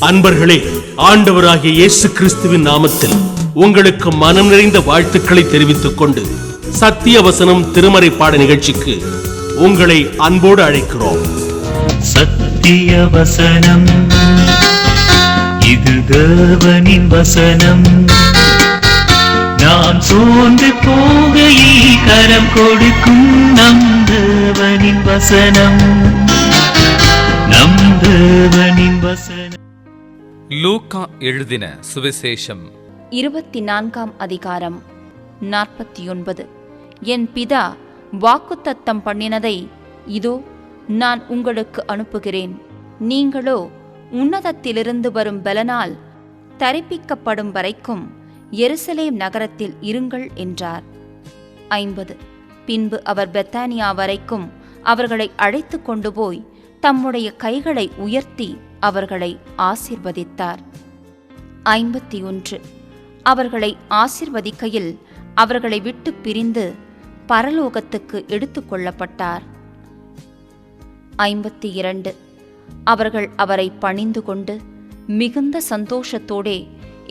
அன்பர்களே, ஆண்டவராகிய இயேசு கிறிஸ்துவின் நாமத்தில் உங்களுக்கு மனம் நிறைந்த வாழ்த்துக்களை தெரிவித்துக் கொண்டு சத்திய வசனம் திருமறை பாட நிகழ்ச்சிக்கு உங்களை அன்போடு அழைக்கிறோம். சத்திய வசனம், இது தேவனின் வசனம். நாம் சோர்ந்து போகையில் கரம் கொடுக்கும் நம் தேவனின் வசனம், நம் தேவனின் வசனம். லூக்கா எழுதின சுவிசேஷம் 24 அதிகாரம் 49. என் பிதா வாக்குத்தத்தம் பண்ணினதை இதோ நான் உங்களுக்கு அனுப்புகிறேன். நீங்களோ உன்னதத்திலிருந்து வரும் பலனால் தரிப்பிக்கப்படும் வரைக்கும் எருசலேம் நகரத்தில் இருங்கள் என்றார். 50. பின்பு அவர் பெத்தானியா வரைக்கும் அவர்களை அழைத்து கொண்டு போய் தம்முடைய கைகளை உயர்த்தி அவர்களை ஆசீர்வதித்தார். 51. அவர்களை ஆசீர்வதிக்கையில் அவர்களை விட்டு பிரிந்து பரலோகத்துக்கு எடுத்துக்கொள்ளப்பட்டார். 52. அவர்கள் அவரை பணிந்து கொண்டு மிகுந்த சந்தோஷத்தோடே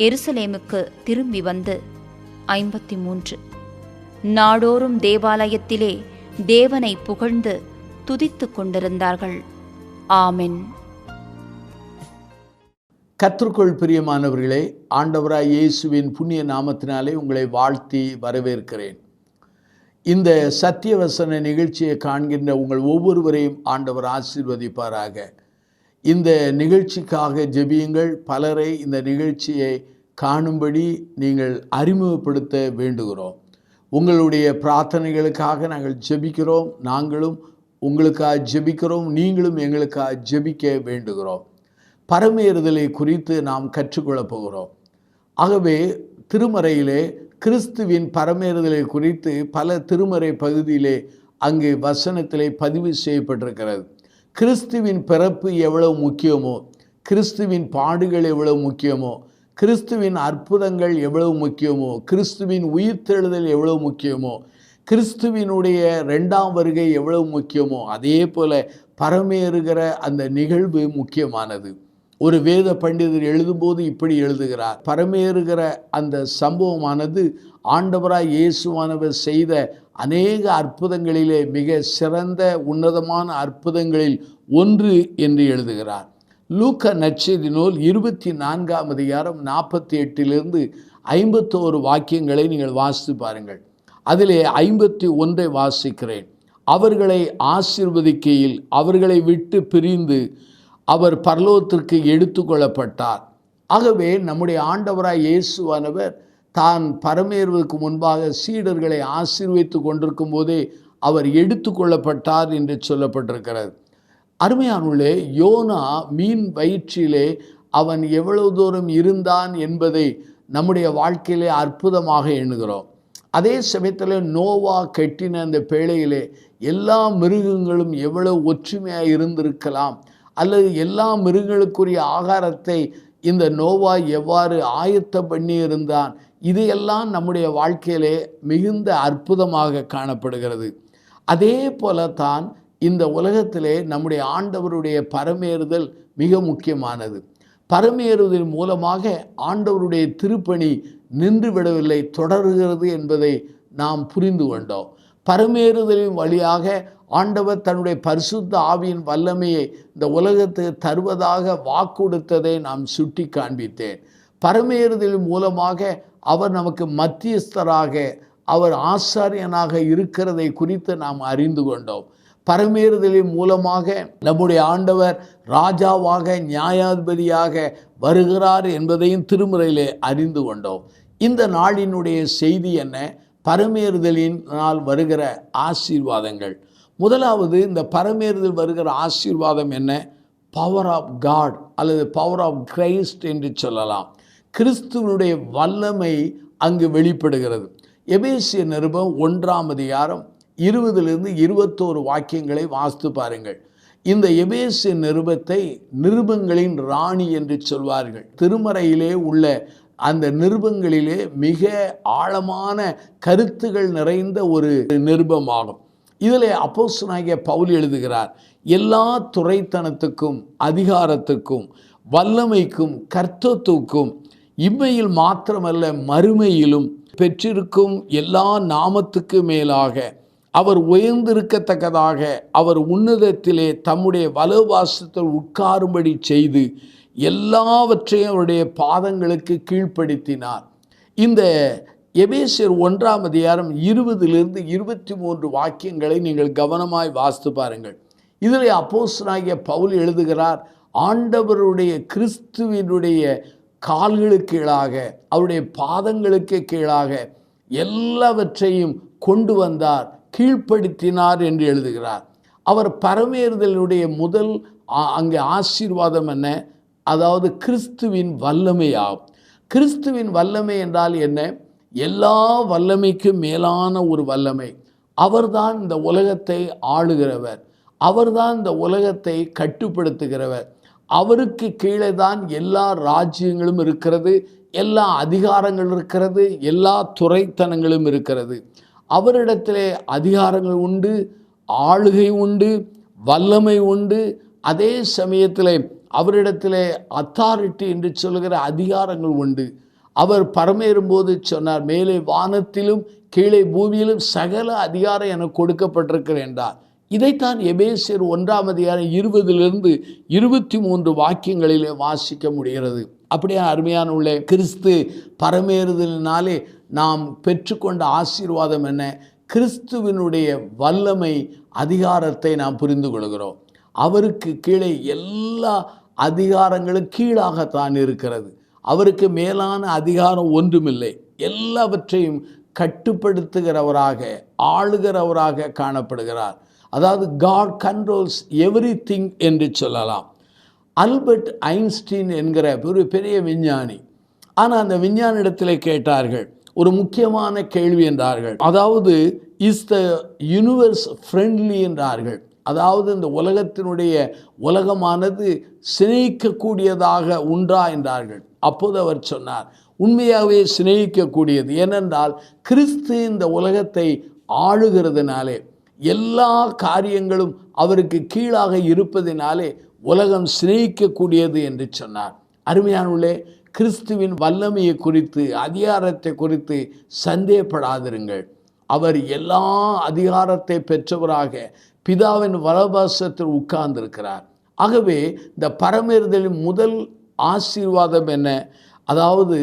எருசலேமுக்கு திரும்பி வந்து 53. நாடோறும் தேவாலயத்திலே தேவனை புகழ்ந்து துதித்துக் கொண்டிருந்தார்கள். ஆமென். கர்த்தருக்குள் பிரியமானவர்களே, ஆண்டவராய் இயேசுவின் புண்ணிய நாமத்தினாலே உங்களை வாழ்த்தி வரவேற்கிறேன். இந்த சத்தியவசன நிகழ்ச்சியை காண்கின்ற உங்கள் ஒவ்வொருவரையும் ஆண்டவர் ஆசீர்வதிப்பாராக. இந்த நிகழ்ச்சிக்காக ஜெபியுங்கள். பலரை இந்த நிகழ்ச்சியை காணும்படி நீங்கள் அறிமுகப்படுத்த வேண்டுகிறோம். உங்களுடைய பிரார்த்தனைகளுக்காக நாங்கள் ஜெபிக்கிறோம். நாங்களும் உங்களுக்காக ஜெபிக்கிறோம். நீங்களும் எங்களுக்காக ஜெபிக்க வேண்டுகிறோம். பரமேறுதலை குறித்து நாம் கற்றுக்கொள்ளப் போகிறோம். ஆகவே திருமறையிலே கிறிஸ்துவின் பரமேறுதலை குறித்து பல திருமறை பகுதியிலே அங்கே வசனத்திலே பதிவு செய்யப்பட்டிருக்கிறது. கிறிஸ்துவின் பிறப்பு எவ்வளவு முக்கியமோ, கிறிஸ்துவின் பாடுகள் எவ்வளவு முக்கியமோ, கிறிஸ்துவின் அற்புதங்கள் எவ்வளவு முக்கியமோ, கிறிஸ்துவின் உயிர்த்தெழுதல் எவ்வளவு முக்கியமோ, கிறிஸ்துவினுடைய 2ஆம் வருகை எவ்வளவு முக்கியமோ, அதே போல பரமேறுகிற அந்த நிகழ்வு முக்கியமானது. ஒரு வேத பண்டிதர் எழுதும்போது இப்படி எழுதுகிறார்: பரமேறுகிற அந்த சம்பவமானது ஆண்டவராய் இயேசுவானவர் செய்த அநேக அற்புதங்களிலே மிக சிறந்த உன்னதமான அற்புதங்களில் ஒன்று என்று எழுதுகிறார். லூக்கா நற்செய்தி நூல் 24ஆம் அதிகாரம் 48 51 வாக்கியங்களை நீங்கள் வாசித்து பாருங்கள். அதிலே 51 வாசிக்கிறேன். அவர்களை ஆசீர்வதிக்கையில் அவர்களை விட்டு பிரிந்து அவர் பரலோகத்திற்கு எடுத்து கொள்ளப்பட்டார். ஆகவே நம்முடைய ஆண்டவராய் இயேசுவானவர் தான் பரமேறுவதற்கு முன்பாக சீடர்களை ஆசீர்வதித்து கொண்டிருக்கும் போதே அவர் எடுத்து கொள்ளப்பட்டார் என்று சொல்லப்பட்டிருக்கிறது. அருமையானுள்ளே, யோனா மீன் வயிற்றிலே அவன் எவ்வளவு தூரம் இருந்தான் என்பதை நம்முடைய வாழ்க்கையிலே அற்புதமாக எண்ணுகிறோம். அதே சமயத்தில் நோவா கட்டின அந்த பேழையிலே எல்லா மிருகங்களும் எவ்வளவு ஒற்றுமையாக இருந்திருக்கலாம், அல்லது எல்லா மிருகங்களுக்குரிய ஆகாரத்தை இந்த நோவா எவ்வாறு ஆயத்தம் பண்ணி இருந்தான், இதையெல்லாம் நம்முடைய வாழ்க்கையிலே மிகுந்த அற்புதமாக காணப்படுகிறது. அதே போல தான் இந்த உலகத்திலே நம்முடைய ஆண்டவருடைய பரமேறுதல் மிக முக்கியமானது. பரமேறுதல் மூலமாக ஆண்டவருடைய திருப்பணி நின்று விடவில்லை, தொடர்கிறது என்பதை நாம் புரிந்து கொண்டோம். பரமேறுதலின் வழியாக ஆண்டவர் தன்னுடைய பரிசுத்த ஆவியின் வல்லமையை இந்த உலகத்துக்கு தருவதாக வாக்குறுத்ததை நாம் சுட்டி காண்பித்தேன். பரமேறுதலின் மூலமாக அவர் நமக்கு மத்தியஸ்தராக, அவர் ஆசாரியனாக இருக்கிறதை குறித்து நாம் அறிந்து கொண்டோம். பரமேறுதலின் மூலமாக நம்முடைய ஆண்டவர் ராஜாவாக, நியாயாதிபதியாக வருகிறார் என்பதையும் திருமுறையிலே அறிந்து கொண்டோம். இந்த நாளினுடைய செய்தி என்ன? பரமேறுதலினால் வருகிற ஆசீர்வாதங்கள். முதலாவது, இந்த பரமேறுதல் வருகிற ஆசீர்வாதம் என்ன? பவர் ஆஃப் காட் அல்லது பவர் ஆஃப் கிரைஸ்ட் என்று சொல்லலாம். கிறிஸ்துவனுடைய வல்லமை அங்கு வெளிப்படுகிறது. எபேசியர் நிருபம் 1ஆம் அதிகாரம் 20 21 வாக்கியங்களை வாசித்து பாருங்கள். இந்த எபேசியர் நிருபத்தை நிருபங்களின் ராணி என்று சொல்வார்கள். திருமறையிலே உள்ள அந்த நிருபங்களிலே மிக ஆழமான கருத்துகள் நிறைந்த ஒரு நிருபமாகும். இதில் அப்போஸ்தலனாகிய பவுல் எழுதுகிறார், எல்லா துரைத்தனத்துக்கும் அதிகாரத்துக்கும் வல்லமைக்கும் கர்த்தத்துவக்கும் இம்மையில் மாத்திரமல்ல மறுமையிலும் பெற்றிருக்கும் எல்லா நாமத்துக்கு மேலாக அவர் உயர்ந்திருக்கத்தக்கதாக அவர் உன்னதத்திலே தம்முடைய வலதுபார்சத்தில் உட்காரும்படி செய்து எல்லாவற்றையும் அவருடைய பாதங்களுக்கு கீழ்ப்படுத்தினார். இந்த எபேசியர் 1ஆம் அதிகாரம் 20 23 வாக்கியங்களை நீங்கள் கவனமாய் வாசித்து பாருங்கள். இதில் அப்போஸ்தலனாகிய பவுல் எழுதுகிறார், ஆண்டவருடைய கிறிஸ்துவினுடைய கால்களுக்கு கீழாக அவருடைய பாதங்களுக்கு கீழாக எல்லாவற்றையும் கொண்டு வந்தார், கீழ்ப்படுத்தினார் என்று எழுதுகிறார். அவர் பரமேறுதலுடைய முதல் அங்கே ஆசீர்வாதம் என்ன? அதாவது கிறிஸ்துவின் வல்லமையாகும். கிறிஸ்துவின் வல்லமை என்றால் என்ன? எல்லா வல்லமைக்கும் மேலான ஒரு வல்லமை. அவர்தான் இந்த உலகத்தை ஆளுகிறவர், அவர்தான் இந்த உலகத்தை கட்டுப்படுத்துகிறவர். அவருக்கு கீழே தான் எல்லா ராஜ்யங்களும் இருக்கிறது, எல்லா அதிகாரங்களும் இருக்கிறது, எல்லா துரைத்தனங்களும் இருக்கிறது. அவரிடத்திலே அதிகாரங்கள் உண்டு, ஆளுகை உண்டு, வல்லமை உண்டு. அதே சமயத்தில் அவரிடத்திலே அத்தாரிட்டி என்று சொல்கிற அதிகாரங்கள் உண்டு. அவர் பரமேறும்போது சொன்னார், மேலே வானத்திலும் கீழே பூமியிலும் சகல அதிகாரம் எனக்கு கொடுக்கப்பட்டிருக்கிறது என்றார். இதைத்தான் எபேசியர் 1ஆம் அதிகாரம் 20 23 வாக்கியங்களிலே வாசிக்க முடிகிறது. அப்படியே அருமையான உள்ளே கிறிஸ்து பரமேறுதலினாலே நாம் பெற்றுக்கொண்ட ஆசீர்வாதம் என்ன? கிறிஸ்துவினுடைய வல்லமை அதிகாரத்தை நாம் புரிந்து கொள்கிறோம். அவருக்கு கீழே எல்லா அதிகாரங்களும் கீழாகத்தான் இருக்கிறது. அவருக்கு மேலான அதிகாரம் ஒன்றுமில்லை. எல்லாவற்றையும் கட்டுப்படுத்துகிறவராக ஆளுகிறவராக காணப்படுகிறார். அதாவது காட் கண்ட்ரோல்ஸ் எவ்ரிதிங் என்று சொல்லலாம். ஆல்பர்ட் ஐன்ஸ்டீன் என்கிற ஒரு பெரிய விஞ்ஞானி, ஆனால் அந்த விஞ்ஞானிடத்தில் கேட்டார்கள் ஒரு முக்கியமான கேள்வி என்றார்கள். அதாவது இஸ் த யூனிவர்ஸ் ஃப்ரெண்ட்லி என்றார்கள். அதாவது இந்த உலகமானது சிநேகிக்கக்கூடியதாக உண்டா என்றார்கள். அப்போது அவர் சொன்னார், உண்மையாகவே சிநேகிக்கக்கூடியது. ஏனென்றால் கிறிஸ்து இந்த உலகத்தை ஆளுகிறதுனாலே, எல்லா காரியங்களும் அவருக்கு கீழாக இருப்பதினாலே உலகம் சிநேகிக்கக்கூடியது என்று சொன்னார். அருமையானவர்களே, கிறிஸ்துவின் வல்லமையை குறித்து அதிகாரத்தை குறித்து சந்தேகப்படாதிருங்கள். அவர் எல்லா அதிகாரத்தை பெற்றவராக பிதாவின் வலதுபார்சத்தில் உட்கார்ந்திருக்கிறார். ஆகவே இந்த பரமேறுதலின் முதல் ஆசீர்வாதம் என்ன? அதாவது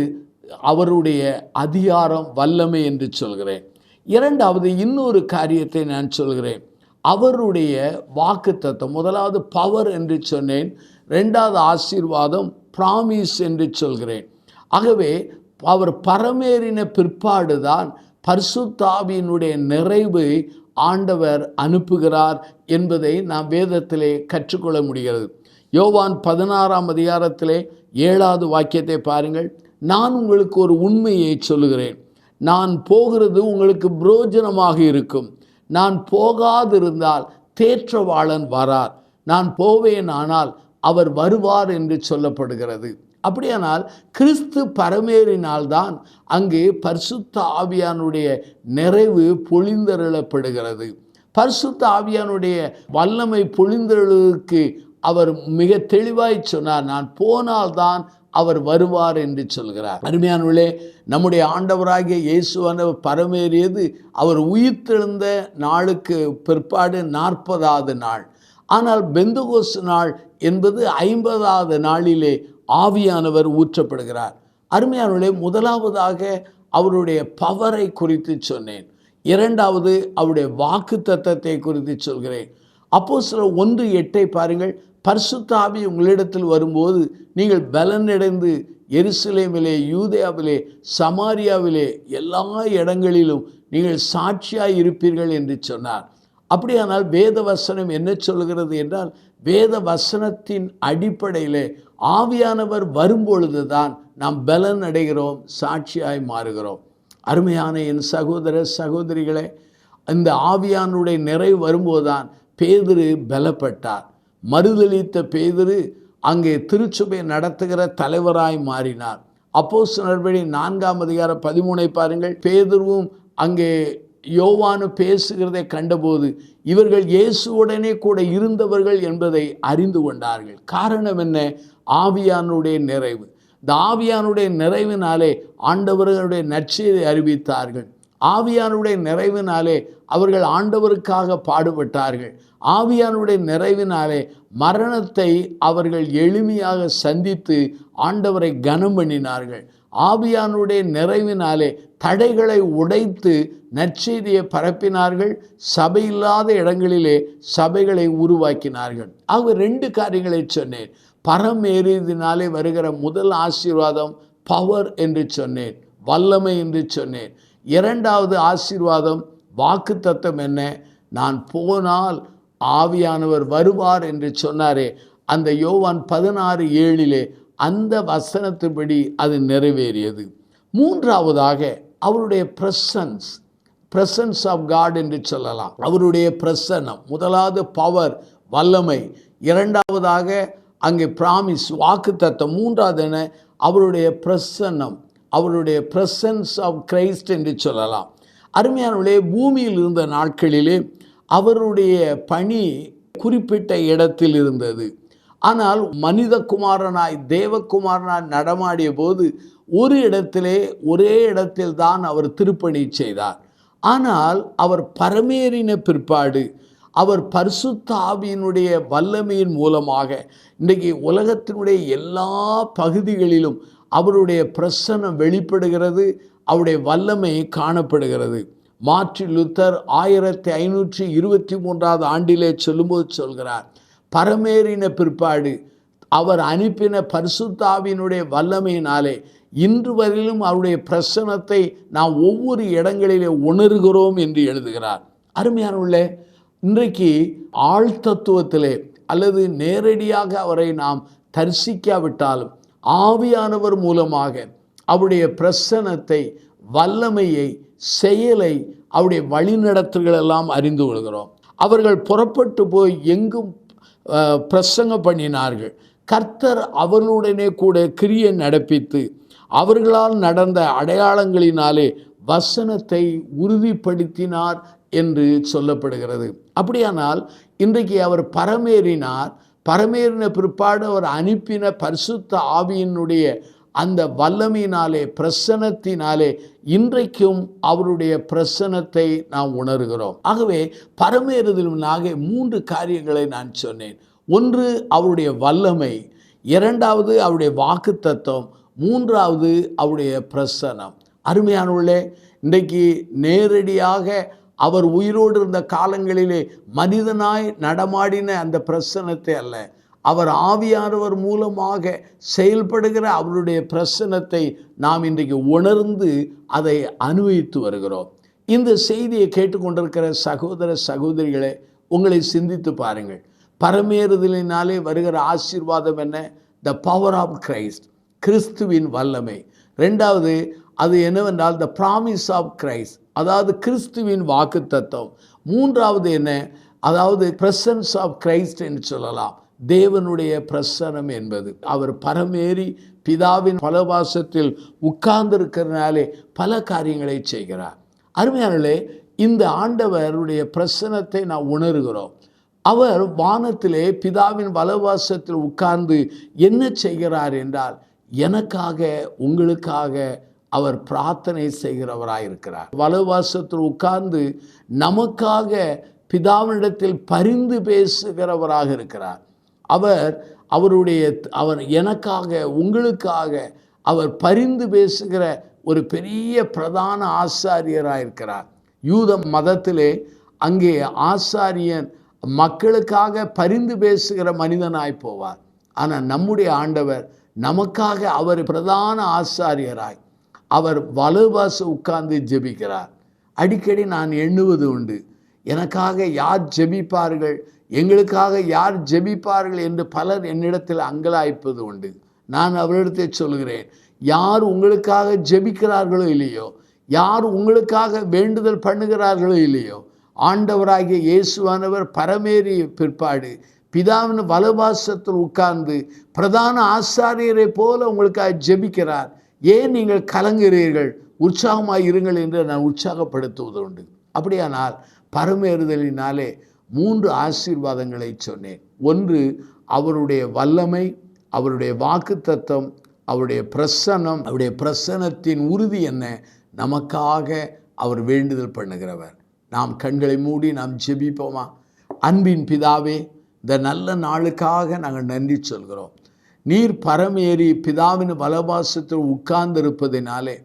அவருடைய அதிகாரம் வல்லமை என்று சொல்கிறேன். இரண்டாவது இன்னொரு காரியத்தை நான் சொல்கிறேன், அவருடைய வாக்குத்தத்தம். முதலாவது பவர் என்று சொன்னேன், இரண்டாவது ஆசீர்வாதம் ப்ராமிஸ் என்று சொல்கிறேன். ஆகவே அவர் பரமேறின பிற்பாடுதான் பரிசுத்த ஆவியினுடைய நிறைவு ஆண்டவர் அனுப்புகிறார் என்பதை நாம் வேதத்திலே கற்றுக்கொள்ள முடிகிறது. யோவான் 16ஆம் அதிகாரத்திலே 7வது வாக்கியத்தை பாருங்கள். நான் உங்களுக்கு ஒரு உண்மையை சொல்லுகிறேன், நான் போகிறது உங்களுக்கு பிரயோஜனமாக இருக்கும். நான் போகாதிருந்தால் தேற்றவாளன் வரார், நான் போவேன் ஆனால் அவர் வருவார் என்று சொல்லப்படுகிறது. அப்படியானால் கிறிஸ்து பரமேறினால்தான் அங்கு பரிசுத்த ஆவியானுடைய நிறைவு பொழிந்தருளப்படுகிறது. பரிசுத்த ஆவியானுடைய வல்லமை பொழிந்தருளுக்கு அவர் மிக தெளிவாய் சொன்னார், நான் போனால்தான் அவர் வருவார் என்று சொல்கிறார். அருமையானவர்களே, நம்முடைய ஆண்டவராகிய இயேசுவானவர் பரமேறியது அவர் உயிர்த்தெழுந்த நாளுக்கு பிற்பாடு 40வது நாள். ஆனால் பெந்தகோஸ்து நாள் என்பது 50வது நாளிலே ஆவியானவர் ஊற்றப்படுகிறார். அருமையானவர்களே, முதலாவதாக அவருடைய பவரை குறித்து சொன்னேன். இரண்டாவது அவருடைய வாக்குத்தத்தத்தை குறித்து சொல்கிறேன். அப்போஸ்தலர் 1:8 பாருங்கள். பரிசுத்த ஆவி உங்களிடத்தில் வரும்போது நீங்கள் பலனடைந்து எருசலேமிலே, யூதேயாவிலே, சமாரியாவிலே எல்லா இடங்களிலும் நீங்கள் சாட்சியாய் இருப்பீர்கள் என்று சொன்னார். அப்படியானால் வேத வசனம் என்ன சொல்கிறது என்றால், வேத வசனத்தின் அடிப்படையிலே ஆவியானவர் வரும்பொழுது தான் நாம் பலன் அடைகிறோம், சாட்சியாய் மாறுகிறோம். அருமையான என் சகோதர சகோதரிகளே, இந்த ஆவியானுடைய நிறைவு வரும்போதுதான் பேதுரு பலப்பட்டார். மறுதலித்த பேதுரு அங்கே திருச்சபை நடத்துகிற தலைவராய் மாறினார். அப்போஸ்தலர் நடவடிக்கைகள் 4ஆம் அதிகாரம் 13 பாருங்கள். பேதுருவும் அங்கே யோவானு பேசுகிறதை கண்டபோது இவர்கள் இயேசுவுடனே கூட இருந்தவர்கள் என்பதை அறிந்து கொண்டார்கள். காரணம் என்ன? ஆவியானுடைய நிறைவு. இந்த ஆவியானுடைய நிறைவினாலே ஆண்டவர்களுடைய நற்செய்தியை அறிவித்தார்கள். ஆவியானுடைய நிறைவினாலே அவர்கள் ஆண்டவருக்காக பாடுபட்டார்கள். ஆவியானுடைய நிறைவினாலே மரணத்தை அவர்கள் எளிமையாக சந்தித்து ஆண்டவரை கனம் பண்ணினார்கள். ஆவியானுடைய நிறைவினாலே தடைகளை உடைத்து நற்செய்தியை பரப்பினார்கள். சபை இல்லாத இடங்களிலே சபைகளை உருவாக்கினார்கள். ஆக 2 காரியங்களை சொன்னேன். பரமேறியதினாலே வருகிற முதல் ஆசீர்வாதம் பவர் என்று சொன்னேன், வல்லமை என்று சொன்னேன். 2வது ஆசீர்வாதம் வாக்குத்தத்தம் என்ன? நான் போனால் ஆவியானவர் வருவார் என்று சொன்னாரே, அந்த யோவான் 16:7 அந்த வசனத்தின்படி அது நிறைவேறியது. 3வதாக அவருடைய பிரசன்ஸ் ஆஃப் காட் என்று சொல்லலாம். அவருடைய பிரசன்னம். முதலாவது பவர், வல்லமை. 2வதாக அங்கே பிராமிஸ், வாக்குத்தத்தம். 3வது என்ன? அவருடைய பிரசன்னம், அவருடைய பிரசன்ஸ் ஆஃப் கிரைஸ்ட் என்று சொல்லலாம். அருமையானவர்களே, பூமியில் இருந்த நாட்களிலே அவருடைய பணி குறிப்பிட்ட இடத்தில் இருந்தது. ஆனால் மனித குமாரனாய் தேவகுமாரனாய் நடமாடிய போது ஒரு இடத்திலே, ஒரே இடத்தில் தான் அவர் திருப்பணி செய்தார். ஆனால் அவர் பரமேறின பிற்பாடு அவர் பரிசுத்த ஆவியினுடைய வல்லமையின் மூலமாக இன்றைக்கு உலகத்தினுடைய எல்லா பகுதிகளிலும் அவருடைய பிரசன்னம் வெளிப்படுகிறது, அவருடைய வல்லமை காணப்படுகிறது. மார்ட்டின் லூத்தர் 1523 ஆண்டிலே சொல்லும்போது சொல்கிறார், பரமேறின பிற்பாடு அவர் அனுப்பின பரிசுத்த ஆவியினுடைய வல்லமையினாலே இன்று வரையிலும் அவருடைய பிரசன்னத்தை நாம் ஒவ்வொரு இடங்களிலே உணர்கிறோம் என்று எழுதுகிறார். அருமையானவர்களே, இன்றைக்கு ஆழ்தத்துவத்திலே அல்லது நேரடியாக அவரை நாம் தரிசிக்காவிட்டாலும் ஆவியானவர் மூலமாக அவருடைய பிரசன்னத்தை, வல்லமையை, செயலை, அவருடைய வழிநடத்தல்கள் எல்லாம் அறிந்து கொள்கிறோம். அவர்கள் புறப்பட்டு போய் எங்கும் பிரசங்கம் பண்ணினார்கள். கர்த்தர் அவர்களுடனே கூட கிரியை நடப்பித்து அவர்களால் நடந்த அடையாளங்களினாலே வசனத்தை உறுதிப்படுத்தினார் என்று சொல்லப்படுகிறது. அப்படியானால் இன்றைக்கு அவர் பரமேறினார். பரமேறின பிற்பாடு அவர் அனுப்பின பரிசுத்த ஆவியினுடைய அந்த வல்லமையினாலே, பிரசன்னத்தினாலே இன்றைக்கும் அவருடைய பிரசன்னத்தை நாம் உணர்கிறோம். ஆகவே பரமேறுதலினாக 3 காரியங்களை நான் சொன்னேன். 1 அவருடைய வல்லமை, 2வது அவருடைய வாக்குத்தத்தம், 3வது அவருடைய பிரசன்னம். அருமையானவர்களே, இன்றைக்கு நேரடியாக அவர் உயிரோடு இருந்த காலங்களிலே மனிதனாய் நடமாடின அந்த பிரசன்னத்தை அல்ல, அவர் ஆவியானவர் மூலமாக செயல்படுகிற அவருடைய பிரசன்னத்தை நாம் இன்றைக்கு உணர்ந்து அதை அனுபவித்து வருகிறோம். இந்த செய்தியை கேட்டுக்கொண்டிருக்கிற சகோதர சகோதரிகளே, உங்களை சிந்தித்து பாருங்கள். பரமேறுதலினாலே வருகிற ஆசீர்வாதம் என்ன? த பவர் ஆஃப் கிரைஸ்ட், கிறிஸ்துவின் வல்லமை. 2வது அது என்னவென்றால் த ப்ராமிஸ் ஆஃப் கிரைஸ்ட், அதாவது கிறிஸ்துவின் வாக்குத்தத்தம். 3வது என்ன? அதாவது பிரசன்ஸ் ஆஃப் கிரைஸ்ட் என்று சொல்லலாம், தேவனுடைய பிரசன்னம் என்பது. அவர் பரமேறி பிதாவின் பலவாசத்தில் உட்கார்ந்திருக்கிறதுனாலே பல காரியங்களை செய்கிறார். அருமையானவர்களே, இந்த ஆண்டவருடைய பிரசன்னத்தை நாம் உணர்கிறோம். அவர் வானத்திலே பிதாவின் வலவாசத்தில் உட்கார்ந்து என்ன செய்கிறார் என்றால், எனக்காக உங்களுக்காக அவர் பிரார்த்தனை செய்கிறவராயிருக்கிறார். வலவாசத்தில் உட்கார்ந்து நமக்காக பிதாவினிடத்தில் பரிந்து பேசுகிறவராக இருக்கிறார். அவர் எனக்காக உங்களுக்காக அவர் பரிந்து பேசுகிற ஒரு பெரிய பிரதான ஆசாரியராயிருக்கிறார். யூத மதத்திலே அங்கே ஆசாரியன் மக்களுக்காக பரிந்து பேசுகிற மனிதனாய் போவார். ஆனால் நம்முடைய ஆண்டவர் நமக்காக அவர் பிரதான ஆசாரியராய் அவர் வலவாச உட்கார்ந்து ஜெபிக்கிறார். அடிக்கடி நான் எண்ணுவது உண்டு, எனக்காக யார் ஜெபிப்பார்கள், எங்களுக்காக யார் ஜெபிப்பார்கள் என்று பலர் என்னிடத்தில் அங்கலாய்ப்பது உண்டு. நான் அவரிடத்தில் சொல்கிறேன், யார் உங்களுக்காக ஜெபிக்கிறார்களோ இல்லையோ, யார் உங்களுக்காக வேண்டுதல் பண்ணுகிறார்களோ இல்லையோ, ஆண்டவராகிய இயேசுவானவர் பரமேறிய பிற்பாடு பிதாவின் வலவாசத்தில் உட்கார்ந்து பிரதான ஆசாரியரை போல உங்களுக்காக ஜெபிக்கிறார். ஏன் நீங்கள் கலங்குகிறீர்கள்? உற்சாகமாக இருங்கள் என்று நான் உற்சாகப்படுத்துவது உண்டு. அப்படியானால் பரமேறுதலினாலே 3 ஆசீர்வாதங்களை சொன்னேன். ஒன்று, அவருடைய வல்லமை, அவருடைய வாக்குத்தத்தம், அவருடைய பிரசன்னம். அவருடைய பிரசன்னத்தின் உறுதி என்ன? நமக்காக அவர் வேண்டுதல் பண்ணுகிறவர். நாம் கண்களை மூடி நாம் ஜெபிப்போமா? அன்பின் பிதாவே, இந்த நல்ல நாளுக்காக நாங்கள் நன்றி சொல்கிறோம். நீர் பரமேறி பிதாவின் வலபாசத்தில் உட்கார்ந்திருப்பதினாலே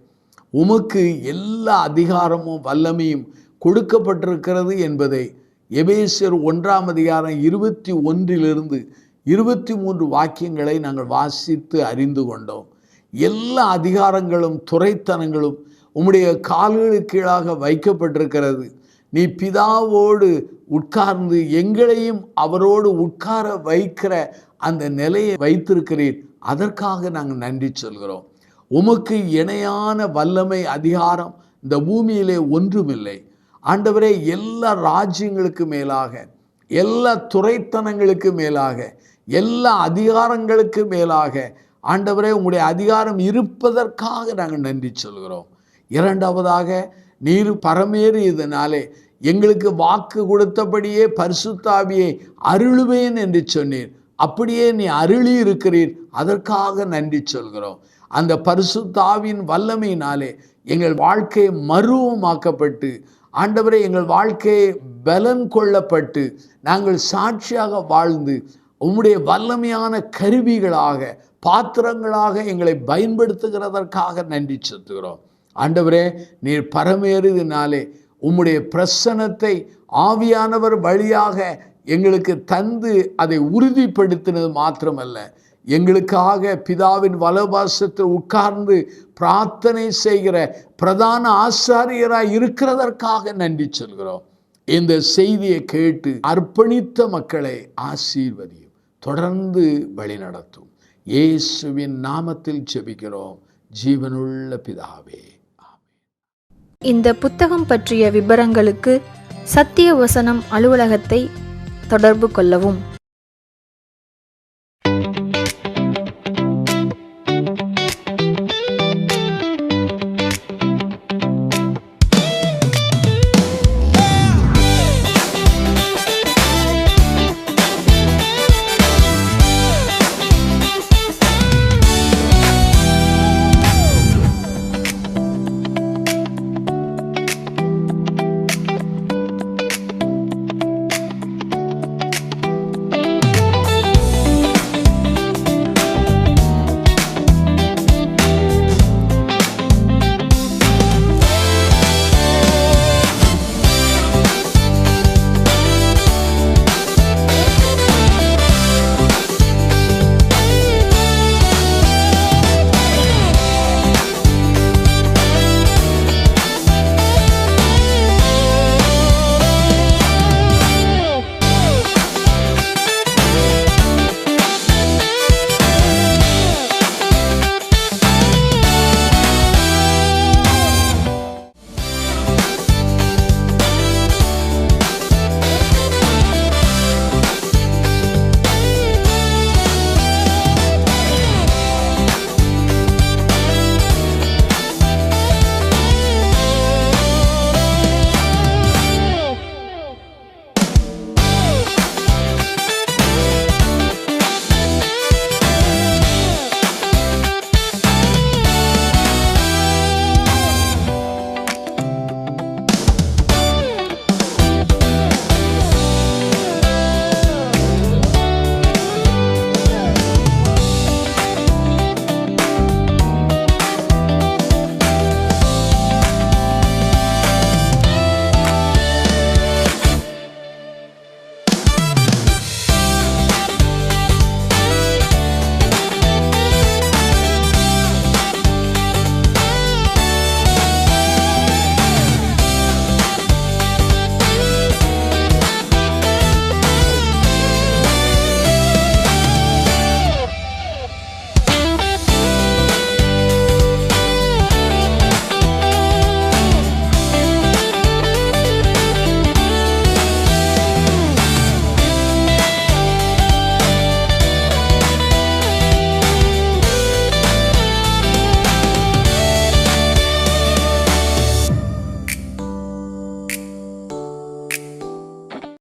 உமக்கு எல்லா அதிகாரமும் வல்லமையும் கொடுக்கப்பட்டிருக்கிறது என்பதை எபேசியர் 1:21 23 வாக்கியங்களை நாங்கள் வாசித்து அறிந்து கொண்டோம். எல்லா அதிகாரங்களும் துரைத்தனங்களும் உம்முடைய கால்களுக்கு கீழாக வைக்கப்பட்டிருக்கிறது. நீ பிதாவோடு உட்கார்ந்து எங்களையும் அவரோடு உட்கார வைக்கிற அந்த நிலையை வைத்திருக்கிறீர். அதற்காக நாங்கள் நன்றி சொல்கிறோம். உமக்கு இணையான வல்லமை, அதிகாரம் இந்த பூமியிலே ஒன்றுமில்லை. ஆண்டவரே, எல்லா ராஜ்யங்களுக்கு மேலாக, எல்லா துரைத்தனங்களுக்கு மேலாக, எல்லா அதிகாரங்களுக்கு மேலாக ஆண்டவரே உம்முடைய அதிகாரம் இருப்பதற்காக நாங்கள் நன்றி சொல்கிறோம். இரண்டாவதாக, நீர் பரமேறியதனாலே எங்களுக்கு வாக்கு கொடுத்தபடியே பரிசுத்தாவியை அருளுவேன் என்று சொன்னீர். அப்படியே நீ அருளி இருக்கிறீர். அதற்காக நன்றி சொல்கிறோம். அந்த பரிசுத்தாவின் வல்லமையினாலே எங்கள் வாழ்க்கை மறுவமாக்கப்பட்டு, ஆண்டவரே எங்கள் வாழ்க்கையை பலன் கொள்ளப்பட்டு நாங்கள் சாட்சியாக வாழ்ந்து உம்முடைய வல்லமையான கருவிகளாக, பாத்திரங்களாக எங்களை பயன்படுத்துகிறதற்காக நன்றி செலுத்துகிறோம். ஆண்டவரே, நீர் பரமேறியதினாலே உம்முடைய பிரசன்னத்தை ஆவியானவர் வழியாக எங்களுக்கு தந்து அதை உறுதிப்படுத்தினது மாத்திரமல்ல, எங்களுக்காக பிதாவின் வலபாசத்தில் உட்கார்ந்து பிரார்த்தனை செய்கிற பிரதான ஆசாரியராய் இருக்கிறதற்காக நன்றி சொல்கிறோம். இந்த செய்தியை கேட்டு அர்ப்பணித்த மக்களை ஆசீர்வதியும், தொடர்ந்து வழிநடத்தும். இயேசுவின் நாமத்தில் ஜெபிக்கிறோம் ஜீவனுள்ள பிதாவே. இந்த புத்தகம் பற்றிய விபரங்களுக்கு சத்திய வசனம் அலுவலகத்தை தொடர்பு கொள்ளவும்.